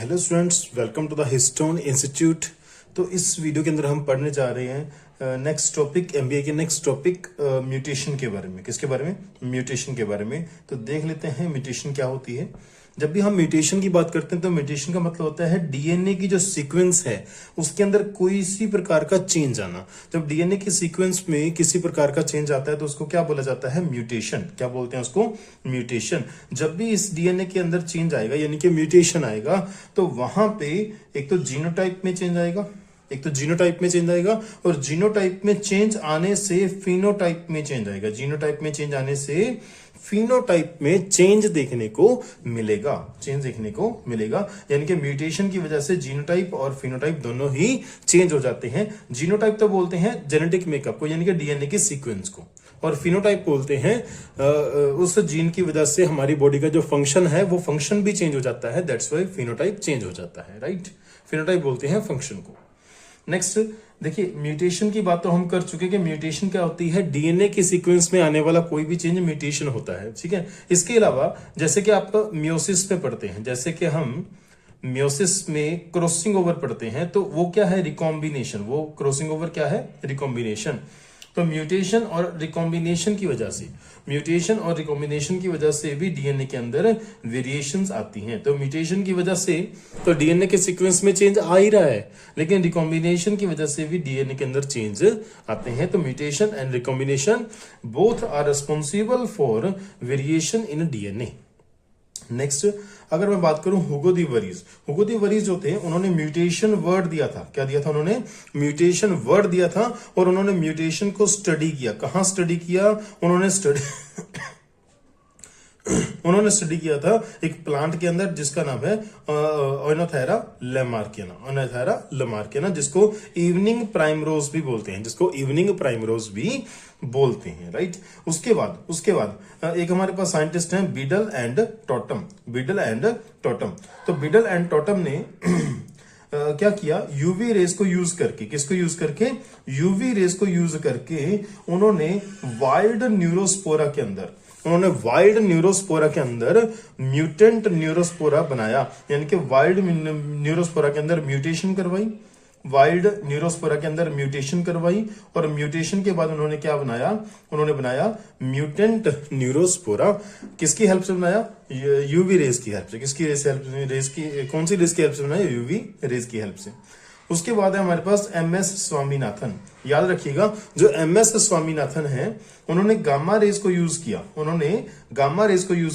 Hello students, welcome to the Histone institute. तो इस video के अंदर हम पढ़ने जा रहे हैं नेक्स्ट टॉपिक, एमबीए के नेक्स्ट टॉपिक म्यूटेशन के बारे में। किसके बारे में? म्यूटेशन के बारे में। तो देख लेते हैं म्यूटेशन क्या होती है। जब भी हम म्यूटेशन की बात करते हैं तो म्यूटेशन का मतलब होता है डीएनए की जो सीक्वेंस है उसके अंदर कोई सी प्रकार का चेंज आना। जब डीएनए की सीक्वेंस में किसी प्रकार का चेंज आता है तो उसको क्या बोला जाता है? म्यूटेशन। क्या बोलते हैं उसको? म्यूटेशन। जब भी इस डीएनए के अंदर चेंज आएगा यानी कि म्यूटेशन आएगा तो वहां पे एक तो जीनोटाइप में चेंज आएगा, और जीनोटाइप में चेंज आने से फिनोटाइप में चेंज आएगा। जीनोटाइप में चेंज आने से फिनोटाइप में चेंज देखने को मिलेगा। यानी कि म्यूटेशन की वजह से जीनोटाइप और फिनोटाइप दोनों ही चेंज हो जाते हैं। जीनोटाइप तो बोलते हैं जेनेटिक मेकअप को यानी कि डीएनए की सीक्वेंस को, और फिनोटाइप बोलते हैं उस जीन की वजह से हमारी बॉडी का जो फंक्शन है वो फंक्शन भी चेंज हो जाता है। दैट्स व्हाई फिनोटाइप चेंज हो जाता है, राइट। फिनोटाइप बोलते हैं फंक्शन को। नेक्स्ट देखिए, म्यूटेशन की बात तो हम कर चुके कि म्यूटेशन क्या होती है? डीएनए के सीक्वेंस में आने वाला कोई भी चेंज म्यूटेशन होता है, ठीक है। इसके अलावा जैसे कि आप मियोसिस में पढ़ते हैं, जैसे कि हम मियोसिस में क्रॉसिंग ओवर पढ़ते हैं तो वो क्या है? रिकॉम्बिनेशन। वो क्रॉसिंग ओवर क्या है? रिकॉम्बिनेशन। तो म्यूटेशन और रिकॉम्बिनेशन की वजह से भी डीएनए के अंदर वेरिएशंस आती हैं। तो म्यूटेशन की वजह से तो डीएनए के सीक्वेंस में चेंज आ ही रहा है, लेकिन रिकॉम्बिनेशन की वजह से भी डीएनए के अंदर चेंज आते हैं। तो mutation and recombination both are responsible for variation in DNA. Next अगर मैं बात करूं हुगो दी वरीज जो थे उन्होंने म्यूटेशन वर्ड दिया था। क्या दिया था उन्होंने? म्यूटेशन वर्ड दिया था, और उन्होंने म्यूटेशन को स्टडी किया। कहां स्टडी किया? उन्होंने स्टडी किया था एक प्लांट के अंदर जिसका नाम है ओनोथेरा लमार्कियाना, जिसको इवनिंग प्राइमरोज भी बोलते हैं, राइट। उसके बाद एक हमारे पास साइंटिस्ट हैं बीडल एंड टॉटम। तो बीडल एंड टॉटम ने क्या किया? यूवी रेस को यूज करके, किसको यूज करके? यूवी रेस को यूज करके उन्होंने वाइल्ड न्यूरोस्पोरा के अंदर म्यूटेंट न्यूरोस्पोरा बनाया। यानी कि वाइल्ड न्यूरोस्पोरा के अंदर म्यूटेशन करवाई, और म्यूटेशन के बाद उन्होंने क्या बनाया? उन्होंने बनाया म्यूटेंट न्यूरोस्पोरा। किसकी हेल्प से बनाया? यूवी रेस की हेल्प से। कौन सी रेस की हेल्प से बनाया? यूवी रेस की हेल्प से। उसके बाद है हमारे पास एमएस स्वामीनाथन। याद रखिएगा, जो एमएस स्वामीनाथन है उन्होंने गामा रेस को यूज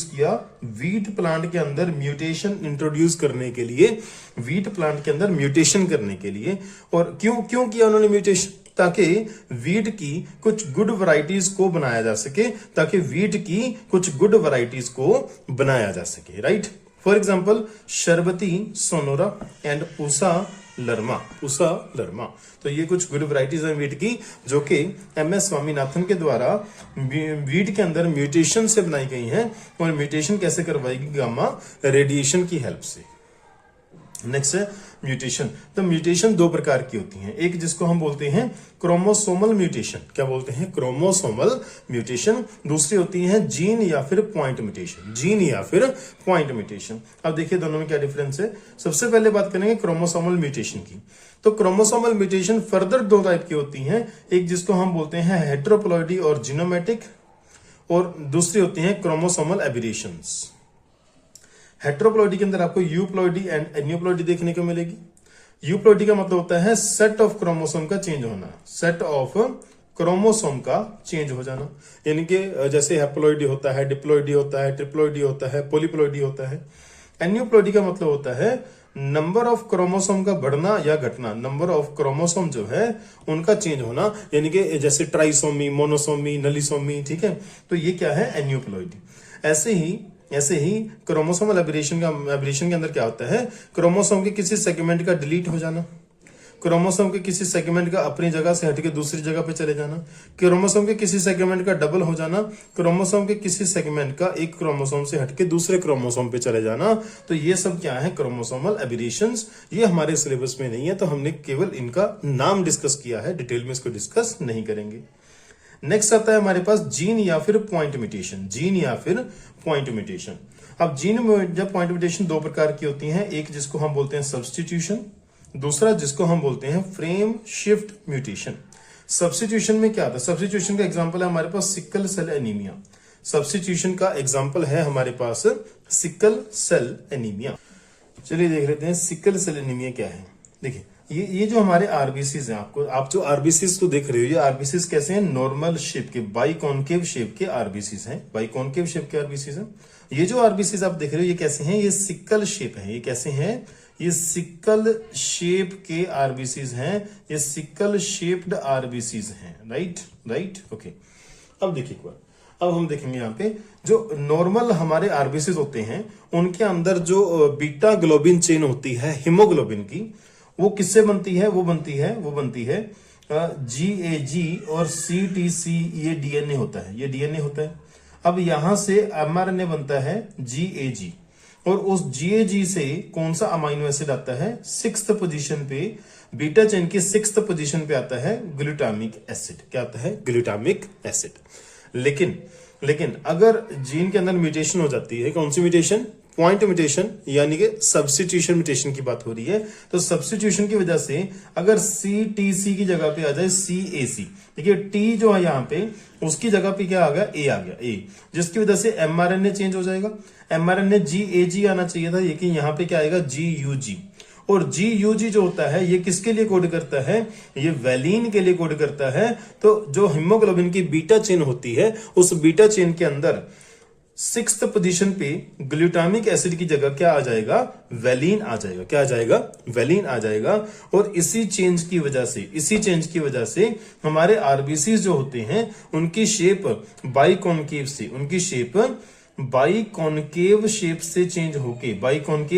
किया वीट प्लांट के अंदर म्यूटेशन इंट्रोड्यूस करने के लिए, और क्यों किया उन्होंने म्यूटेशन? ताकि वीट की कुछ गुड वैरायटीज को बनाया जा सके, right. For example Sharbati Sonora and Usha Lerma. तो ये कुछ गुड वैरायटीज हैं वीट की जो कि एमएस स्वामीनाथन के द्वारा वीट के अंदर म्यूटेशन से बनाई गई हैं, और म्यूटेशन कैसे करवाई गई? गामा रेडिएशन की हेल्प से। नेक्स्ट है म्यूटेशन। तो म्यूटेशन दो प्रकार की होती हैं। एक जिसको हम बोलते हैं क्रोमोसोमल म्यूटेशन। क्या बोलते हैं? Chromosomal mutation. दूसरी होती है जीन या फिर पॉइंट म्यूटेशन। अब देखिए दोनों में क्या डिफरेंस है। सबसे पहले बात करेंगे क्रोमोसोमल म्यूटेशन की। तो क्रोमोसोमल म्यूटेशन फर्दर दो टाइप की होती हैं। एक जिसको हम बोलते हैं हेट्रोप्लॉइडी और जीनोमेटिक, और दूसरी होती है क्रोमोसोमल एबेरेशंस। हेट्रोप्लॉइडी के अंदर आपको यूप्लॉइडी एंड एन्यूप्लॉइडी देखने को मिलेगी। यूप्लॉइडी का मतलब होता है सेट ऑफ क्रोमोसोम का चेंज हो जाना, यानी कि जैसे हैप्लॉइडी होता है, डिप्लॉइडी होता है, ट्रिप्लॉइडी होता है, पॉलीप्लॉइडी होता है। एन्यूप्लॉइडी का मतलब होता है नंबर ऑफ क्रोमोसोम का बढ़ना या घटना। नंबर ऑफ क्रोमोसोम जो है उनका चेंज होना, यानी कि जैसे ट्राइसोमी, मोनोसोमी, नलीसोमी, ठीक है। तो ये क्या है? एन्यूप्लॉइडी। ऐसे ही क्रोमोसोमल एबेरेशन के अंदर क्या होता है? क्रोमोसोम के किसी सेगमेंट का डिलीट हो जाना, क्रोमोसोम के किसी सेगमेंट का अपनी जगह से हटके दूसरी जगह पे चले जाना, क्रोमोसोम के किसी सेगमेंट का डबल हो जाना, क्रोमोसोम के किसी सेगमेंट का एक क्रोमोसोम से हटके दूसरे क्रोमोसोम पे चले जाना। तो ये सब क्या है? क्रोमोसोमल एबेरेशंस। ये हमारे सिलेबस में नहीं है, तो हमने केवल इनका नाम डिस्कस किया है, डिटेल में इसको डिस्कस नहीं करेंगे। नेक्स्ट आता है हमारे पास जीन या फिर पॉइंट म्यूटेशन। अब जीन में जब पॉइंट म्यूटेशन दो प्रकार की होती हैं, एक जिसको हम बोलते हैं सब्स्टिट्यूशन, दूसरा जिसको हम बोलते हैं फ्रेम शिफ्ट म्यूटेशन। सब्स्टिट्यूशन में क्या आता है? सब्स्टिट्यूशन का एग्जांपल है हमारे पास सिकल सेल एनीमिया। सब्स्टिट्यूशन का एग्जांपल है हमारे पास सिकल सेल एनीमिया। चलिए देख लेते हैं सिकल सेल एनीमिया क्या है। देखिए ये जो हमारे आरबीसीज हैं, आप जो आरबीसीज को देख रहे हो, ये आरबीसीज कैसे हैं? नॉर्मल शेप के, बाइकॉन्केव शेप के आरबीसीज हैं, बाइकॉन्केव शेप के आरबीसीज हैं। ये जो आरबीसीज आप देख रहे हो ये कैसे हैं? ये सिकल शेप है। ये कैसे हैं? ये सिकल शेप के आरबीसीज हैं, ये सिकल शेप्ड आरबीसीज हैं। Right okay. अब देखिए एक बार, अब हम देखेंगे यहाँ पे जो नॉर्मल हमारे आरबीसीज होते हैं उनके अंदर जो बीटा ग्लोबिन चेन होती है हीमोग्लोबिन की, वो किससे बनती है? वो बनती है GAG और CTC, ये डीएनए होता है, ये डीएनए होता है। अब यहां से mRNA बनता है GAG, और उस GAG से कौन सा अमाइनो एसिड आता है? 6th पोजीशन पे, बीटा चेन की 6th पोजीशन पे आता है ग्लूटामिक एसिड। क्या आता है? Glutamic acid. लेकिन अगर जीन के अंदर म्यूटेशन हो जाती है, कौन सी म्यूटेशन? पॉइंट म्यूटेशन, यानी कि सब्स्टिट्यूशन म्यूटेशन की बात हो रही है। तो सब्स्टिट्यूशन की वजह से अगर CTC की जगह पे आ जाए CAC, देखिए T जो है यहाँ पे, उसकी जगह पे क्या आ गया? A आ गया, A, जिसकी वजह से mRNA चेंज हो जाएगा। mRNA GAG आना चाहिए था, लेकिन यहाँ पे क्या आएगा? GUG। और GUG जो होता है ये किसके लिए कोड करता है? ये वैलीन के लिए कोड करता है। तो जो हीमोग्लोबिन की बीटा चेन होती है, उस बीटा चेन के अंदर 6th पोजीशन पे ग्लूटामिक एसिड की जगह क्या आ जाएगा? वैलीन आ जाएगा। क्या आ जाएगा? वैलीन आ जाएगा। और इसी चेंज की वजह से हमारे आरबीसीज जो होते हैं उनकी शेप बाइकॉन्केव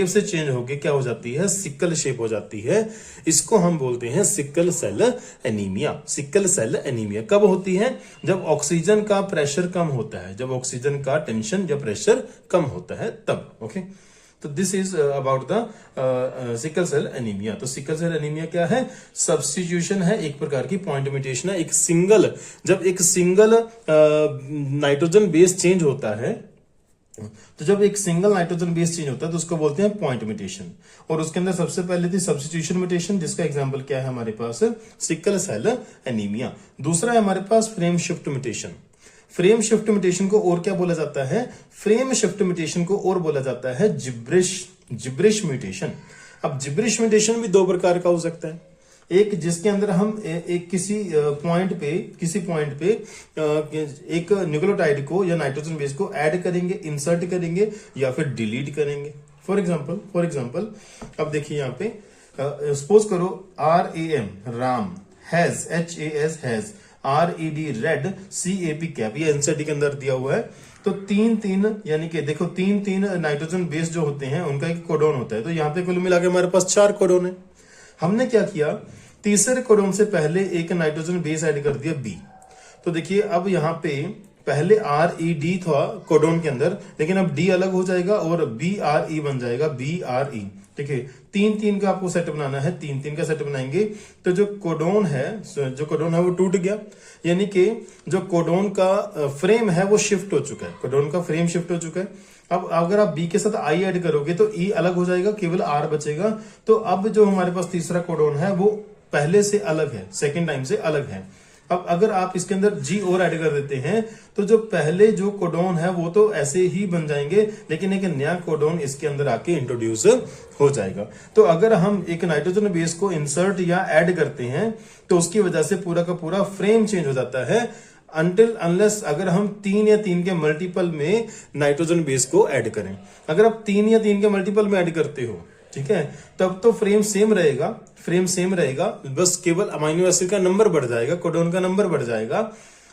से चेंज होके क्या हो जाती है? सिकल शेप हो जाती है। इसको हम बोलते हैं sickle cell anaemia. Sickle cell anaemia कब होती है? जब ऑक्सीजन का प्रेशर कम होता है, जब ऑक्सीजन का टेंशन या प्रेशर कम होता है तब। ओके, तो this is about the sickle cell anaemia. तो सिकल सेल एनीमिया क्या है? सब्स्टिट्यूशन है, एक प्रकार की पॉइंट म्यूटेशन है। जब एक सिंगल नाइट्रोजन बेस चेंज होता है, तो जब एक सिंगल नाइट्रोजन बेस चेंज होता है तो उसको बोलते हैं पॉइंट म्यूटेशन। और उसके अंदर सबसे पहले थी सब्स्टिट्यूशन म्यूटेशन, जिसका एग्जांपल क्या है हमारे पास? Sickle cell anaemia. दूसरा है हमारे पास frame shift mutation. Frame shift mutation को और क्या बोला जाता है? फ्रेम शिफ्ट म्यूटेशन को और बोला जाता है जिब्रिश म्यूटेशन। अब जिब्रिश म्यूटेशन भी दो प्रकार का हो सकता है। एक जिसके अंदर हम एक किसी पॉइंट पे एक न्यूक्लियोटाइड को या नाइट्रोजन बेस को ऐड करेंगे, इंसर्ट करेंगे या फिर डिलीट करेंगे। फॉर एग्जांपल अब देखिए यहाँ पे सपोज करो RAM has HAS RED red CAP cap, ये एनसीईआरटी के अंदर दिया हुआ है। तो तीन यानी कि देखो तीन नाइट्रोजन बेस जो होते हैं उनका एक कोडोन होता है। तो यहाँ पे कुल मिला के हमारे पास 4 कोडोन है। हमने क्या किया? तीसरे कोडोन से पहले एक नाइट्रोजन बेस ऐड कर दिया B। तो देखिए अब यहाँ पे पहले RED था कोडोन के अंदर, लेकिन अब D अलग हो जाएगा और BRE बन जाएगा BRE। देखिए तीन का आपको सेट बनाना है, तीन का सेट बनाएंगे तो जो कोडोन है वो टूट गया, यानी कि जो कोडोन का फ्रेम है वो शिफ्ट हो चुका है, कोडोन का फ्रेम शिफ्ट हो चुका है। अब अगर आप बी के साथ आई ऐड करोगे तो ई अलग हो जाएगा, केवल आर बचेगा। तो अब जो हमारे पास तीसरा कोडोन है वो पहले से अलग है, सेकेंड टाइम से अलग है। अब अगर आप इसके अंदर जी और ऐड कर देते हैं तो जो पहले जो कोडोन है वो तो ऐसे ही बन जाएंगे, लेकिन एक नया कोडोन इसके अंदर आके इंट्रोड्यूस हो जाएगा। तो अगर हम एक नाइट्रोजन बेस को इंसर्ट या ऐड करते हैं तो उसकी वजह से पूरा का पूरा फ्रेम चेंज हो जाता है, अनलेस अगर हम 3 या 3 के मल्टीपल में नाइट्रोजन बेस को ऐड करें। अगर आप 3 या 3 के मल्टीपल में ऐड करते हो, ठीक है, तब तो फ्रेम सेम रहेगा, बस केवल अमाइनो एसिड का नंबर बढ़ जाएगा, कोडोन का नंबर बढ़ जाएगा।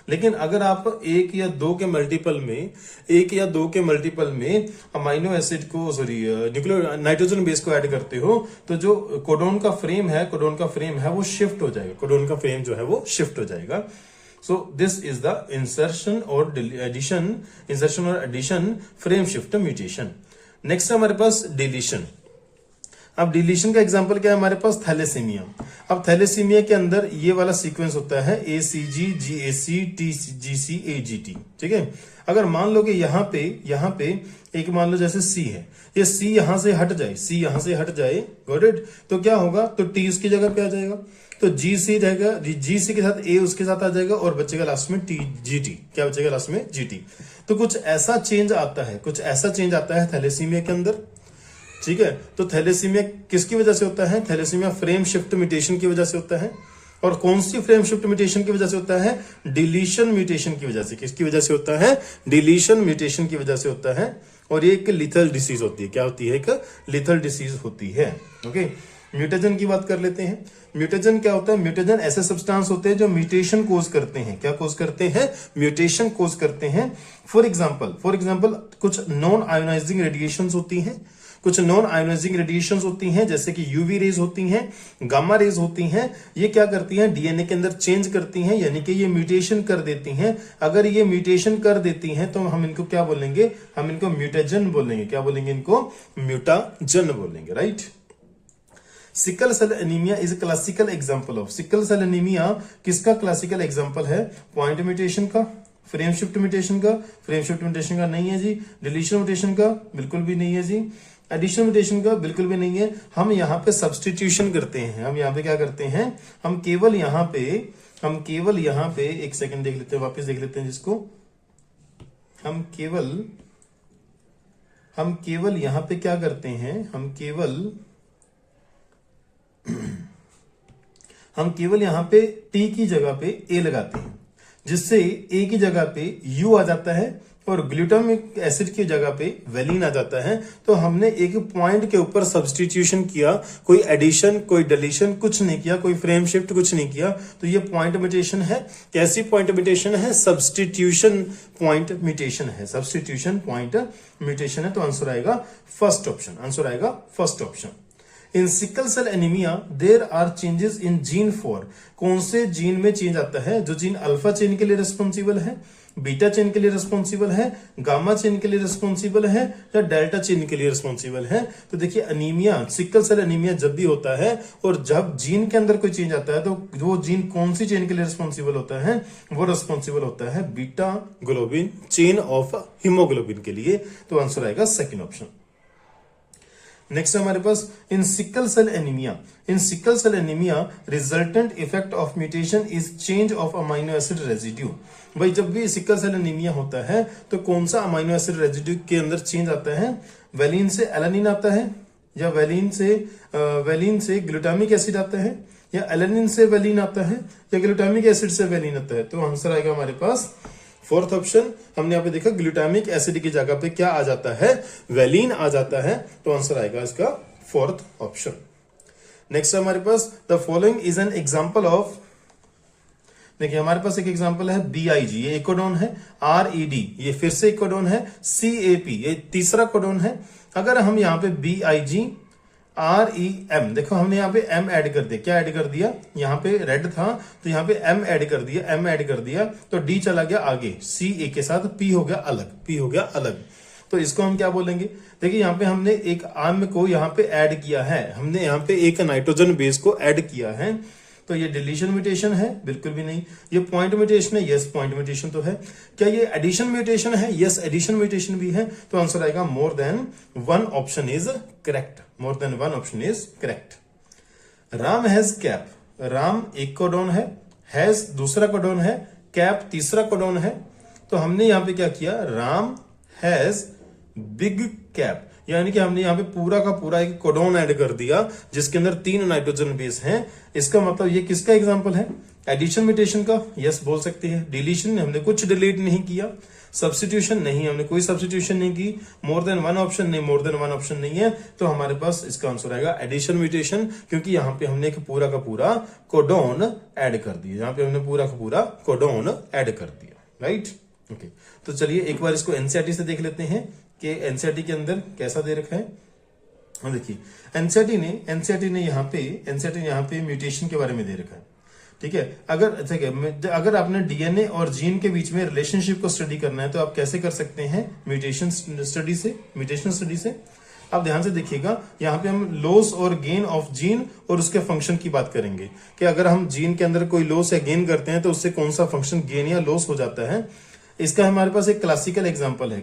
लेकिन अगर आप 1 या 2 के मल्टीपल में अमाइनो एसिड को नाइट्रोजन बेस को ऐड करते हो तो जो कोडोन का फ्रेम है वो शिफ्ट हो जाएगा, कोडोन का फ्रेम जो है वो शिफ्ट हो जाएगा। So this is the insertion or addition frame shift mutation. Next हमारे पास deletion। अब डिलीशन का एग्जांपल क्या है हमारे पास, थैलेसीमिया। अब थैलेसीमिया के अंदर ये वाला सीक्वेंस होता है ACG GAC TGC AGT, ठीक है। अगर मान लो कि यहाँ पे एक मान लो जैसे C है, ये C यहां से हट जाए, C यहां से हट जाए, गॉट इट, तो क्या होगा, तो T उसकी जगह पे आ जाएगा, तो GC रहेगा, GC के साथ A उसके साथ आ जाएगा और बचेगा लास्ट में GT, क्या बचेगा लास्ट में, GT। तो कुछ ऐसा चेंज आता है थैलेसीमिया के अंदर, ठीक है। तो थैलेसीमिया किसकी वजह से होता है, थैलेसीमिया फ्रेम शिफ्ट म्यूटेशन की वजह से होता है। और कौन सी फ्रेम शिफ्ट म्यूटेशन की वजह से होता है, डिलीशन म्यूटेशन की वजह से। किसकी वजह से होता है, डिलीशन म्यूटेशन की वजह से होता है। और ये एक लिथल डिसीज होती है, क्या होती है, एक लिथल डिसीज होती है। ओके, म्यूटेजन की बात कर लेते हैं। म्यूटेजन क्या होता है, म्यूटेजन ऐसे सब्सटेंस होते हैं जो म्यूटेशन कोज करते हैं। क्या कोज करते हैं, म्यूटेशन कोज करते हैं। फॉर एग्जांपल कुछ नॉन आयोनाइजिंग रेडिएशंस होती हैं, कुछ नॉन आयोनाइजिंग रेडिएशंस होती हैं, जैसे कि यूवी रेज होती हैं, गामा रेज होती हैं। ये क्या करती हैं, डीएनए के अंदर चेंज करती हैं, यानी कि ये म्यूटेशन कर देती हैं। अगर ये म्यूटेशन कर देती हैं तो हम इनको क्या बोलेंगे, हम इनको म्यूटेजन बोलेंगे। क्या बोलेंगे, इनको म्यूटाजन बोलेंगे, right. Sickle cell anaemia is classical example of, sickle cell anaemia किसका क्लासिकल एग्जांपल है, पॉइंट म्यूटेशन का, फ्रेम शिफ्ट म्यूटेशन का, फ्रेम शिफ्ट म्यूटेशन का नहीं है जी, डिलीशन म्यूटेशन का बिल्कुल भी नहीं है जी, एडिशन म्यूटेशन का बिल्कुल भी नहीं है। हम यहाँ पे सब्सटीट्यूशन करते हैं, हम यहाँ पे क्या करते हैं, हम केवल यहाँ पे एक सेकंड देख लेते हैं, वापस देख लेते हैं जिसको, हम केवल यहाँ पे क्या करते हैं, हम केवल यहाँ पे T की जगह पे A लगाते हैं, जिससे A की जगह पे U आ जाता है और ग्लूटामिक एसिड की जगह पे वेलिन आ जाता है। तो हमने एक पॉइंट के ऊपर सब्सटीट्यूशन किया, कोई एडिशन कोई डिलीशन कुछ नहीं किया, कोई फ्रेम शिफ्ट कुछ नहीं किया, तो ये पॉइंट म्यूटेशन है। कैसी पॉइंट म्यूटेशन है, सब्सटीट्यूशन पॉइंट म्यूटेशन है, सब्सटीट्यूशन पॉइंट म्यूटेशन है। तो आंसर आएगा first option. In sickle cell anaemia there are changes in gene for, कौन से जीन में चेंज आता है, जो जीन अल्फा चेन के लिए रिस्पॉन्सिबल है, बीटा चेन के लिए रिस्पॉन्सिबल है, गामा चेन के लिए रिस्पॉन्सिबल है, या डेल्टा चेन के लिए रिस्पॉन्सिबल है। तो देखिए अनीमिया, सिकल सेल एनीमिया जब भी होता है और जब जीन के अंदर कोई चेंज आता है तो वो जीन कौन सी चेन के लिए रिस्पॉन्सिबल होता है, वो रिस्पॉन्सिबल होता है beta globin chain of haemoglobin के लिए। तो आंसर आएगा सेकेंड ऑप्शन। नेक्स्ट हमारे पास in sickle cell anaemia resultant effect of mutation is change of amino acid residue. भाई जब भी सिकल सेल एनीमिया होता है तो कौन सा अमाइनो एसिड रेजिड्यू के अंदर चेंज आता है, वेलिन से एलानिन आता है, या वेलिन से ग्लूटामिक एसिड आता है, या एलानिन से वेलिन आता है, या ग्लूटामिक एसिड से वेलिन आता है। तो आंसर आएगा हमारे पास फोर्थ ऑप्शन। हमने यहाँ पे देखा ग्लूटामिक एसिड की जगह पे क्या आ जाता है, वेलिन आ जाता है। तो आंसर आएगा इसका फोर्थ ऑप्शन। नेक्स्ट हमारे पास the following is an example of, देखिए हमारे पास एक एग्जांपल है BIG, ये एक कोडोन है, RED ये फिर से एक कोडोन है, CAP ये तीसरा कोडोन है। अगर हम यहाँ पे BIG REM, देखो हमने यहाँ पे M ऐड कर दिया, क्या ऐड कर दिया, यहाँ पे रेड था तो यहाँ पे M ऐड कर दिया, तो D चला गया आगे, CA के साथ P हो गया अलग। तो इसको हम क्या बोलेंगे, देखिए यहाँ पे हमने एक आम को यहाँ पे ऐड किया है, हमने यहाँ पे एक नाइट्रोजन बेस को ऐड किया है। तो ये डिलीशन म्यूटेशन है, बिल्कुल भी नहीं। ये पॉइंट म्यूटेशन है, यस पॉइंट म्यूटेशन तो है। क्या ये एडिशन म्यूटेशन है, यस एडिशन म्यूटेशन भी है। तो आंसर आएगा more than one option is correct. Ram has cap, Ram एक कोडोन है, हैज दूसरा कोडोन है, कैप तीसरा कोडोन है। तो हमने यहां पे क्या किया, राम हैज बिग कैप, यानी कि हमने यहाँ पे पूरा का पूरा एक कोडोन ऐड कर दिया जिसके अंदर 3 नाइट्रोजन बेस हैं। इसका मतलब ये किसका एग्जांपल है, एडिशन म्यूटेशन का, यस बोल सकते हैं। डिलीशन हमने कुछ डिलीट नहीं किया, सब्स्टिट्यूशन नहीं, हमने कोई सब्स्टिट्यूशन नहीं की, मोर देन वन ऑप्शन नहीं है। तो हमारे पास इसका आंसर आएगा एडिशन म्यूटेशन, क्योंकि यहाँ पे हमने एक पूरा का पूरा कोडोन ऐड कर दिया, राइट। ओके, तो चलिए एक बार इसको एनसीईआरटी से देख लेते हैं कि एनसीईआरटी के अंदर कैसा दे रखा है। देखिए एनसीईआरटी ने यहाँ पे म्यूटेशन के बारे में दे रखा है, ठीक है। अगर आपने डीएनए और जीन के बीच में रिलेशनशिप को स्टडी करना है तो आप कैसे कर सकते हैं, म्यूटेशन स्टडी से। आप ध्यान से देखिएगा, यहाँ पे हम लॉस और गेन ऑफ जीन और उसके फंक्शन की बात करेंगे कि अगर हम जीन के अंदर कोई लॉस या गेन करते हैं तो उससे कौन सा फंक्शन गेन या लॉस हो जाता है। इसका हमारे पास एक क्लासिकल एग्जांपल है,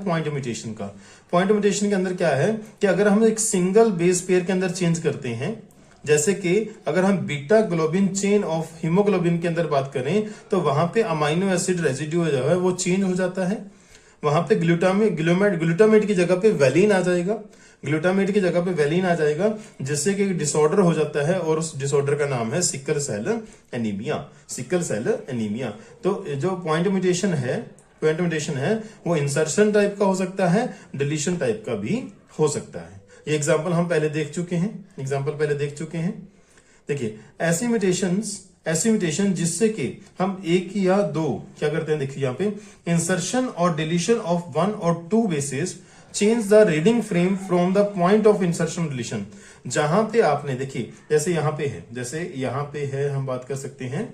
पॉइंट म्यूटेशन का। पॉइंट म्यूटेशन के अंदर क्या है कि अगर हम एक सिंगल बेस पेयर के अंदर चेंज करते हैं, जैसे कि अगर हम beta globin chain of haemoglobin के अंदर बात करें तो वहां पे अमाइनो एसिड रेजिड्यू जो है वो चेंज हो जाता है। वहां पे ग्लूटामेट की जगह पे वैलिन आ जाएगा, जिससे कि डिसऑर्डर हो जाता है और उस डिसऑर्डर का नाम है सिकल सेल एनीमिया। तो जो पॉइंट म्यूटेशन है वो इंसर्शन टाइप का हो सकता है, डिलीशन टाइप का भी हो सकता है। ये एग्जाम्पल हम पहले देख चुके हैं। देखिए ऐसी म्यूटेशन जिससे कि हम एक या दो क्या करते हैं, देखिए यहाँ पे इंसर्शन और डिलीशन ऑफ 1 और 2 basis change the reading frame from the point of insertion deletion. जहां पे आपने देखिए जैसे यहाँ पे है हम बात कर सकते हैं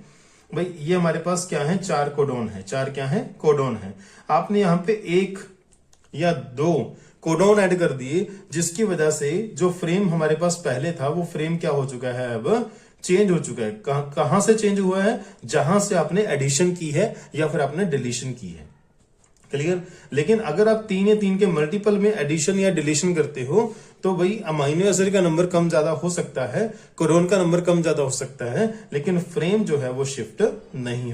भाई, ये हमारे पास क्या है, 4 कोडोन है। आपने यहाँ पे 1 या 2 कोडोन ऐड कर दिए, जिसकी वजह से जो फ्रेम हमारे पास पहले था वो फ्रेम क्या हो चुका है, अब चेंज हो चुका है। कहां से चेंज हुआ है, जहां से आपने एडिशन की है या फिर आपने डिलीशन की है। क्लियर। लेकिन अगर आप 3 या 3 के मल्टीपल में एडिशन या डिलीशन करते हो तो भाई अमाइनो एसिड का नंबर कम ज्यादा हो सकता है, कोडोन का नंबर कम ज्यादा हो सकता है, लेकिन फ्रेम जो है वो शिफ्ट नहीं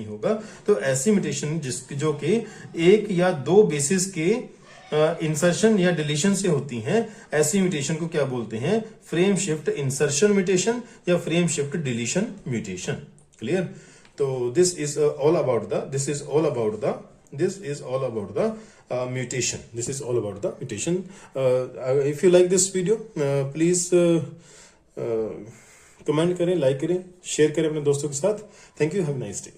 होगा। तो ऐसी म्यूटेशन जो कि 1 या 2 बेसिस के इंसर्शन या डिलीशन से होती हैं, ऐसी म्यूटेशन को क्या बोलते हैं, फ्रेम शिफ्ट इंसर्शन म्यूटेशन या frame shift deletion mutation. Clear. तो this is all about the mutation. If you like this video, please comment करें, लाइक करें, शेयर करें अपने दोस्तों के साथ। Thank you, have a nice day.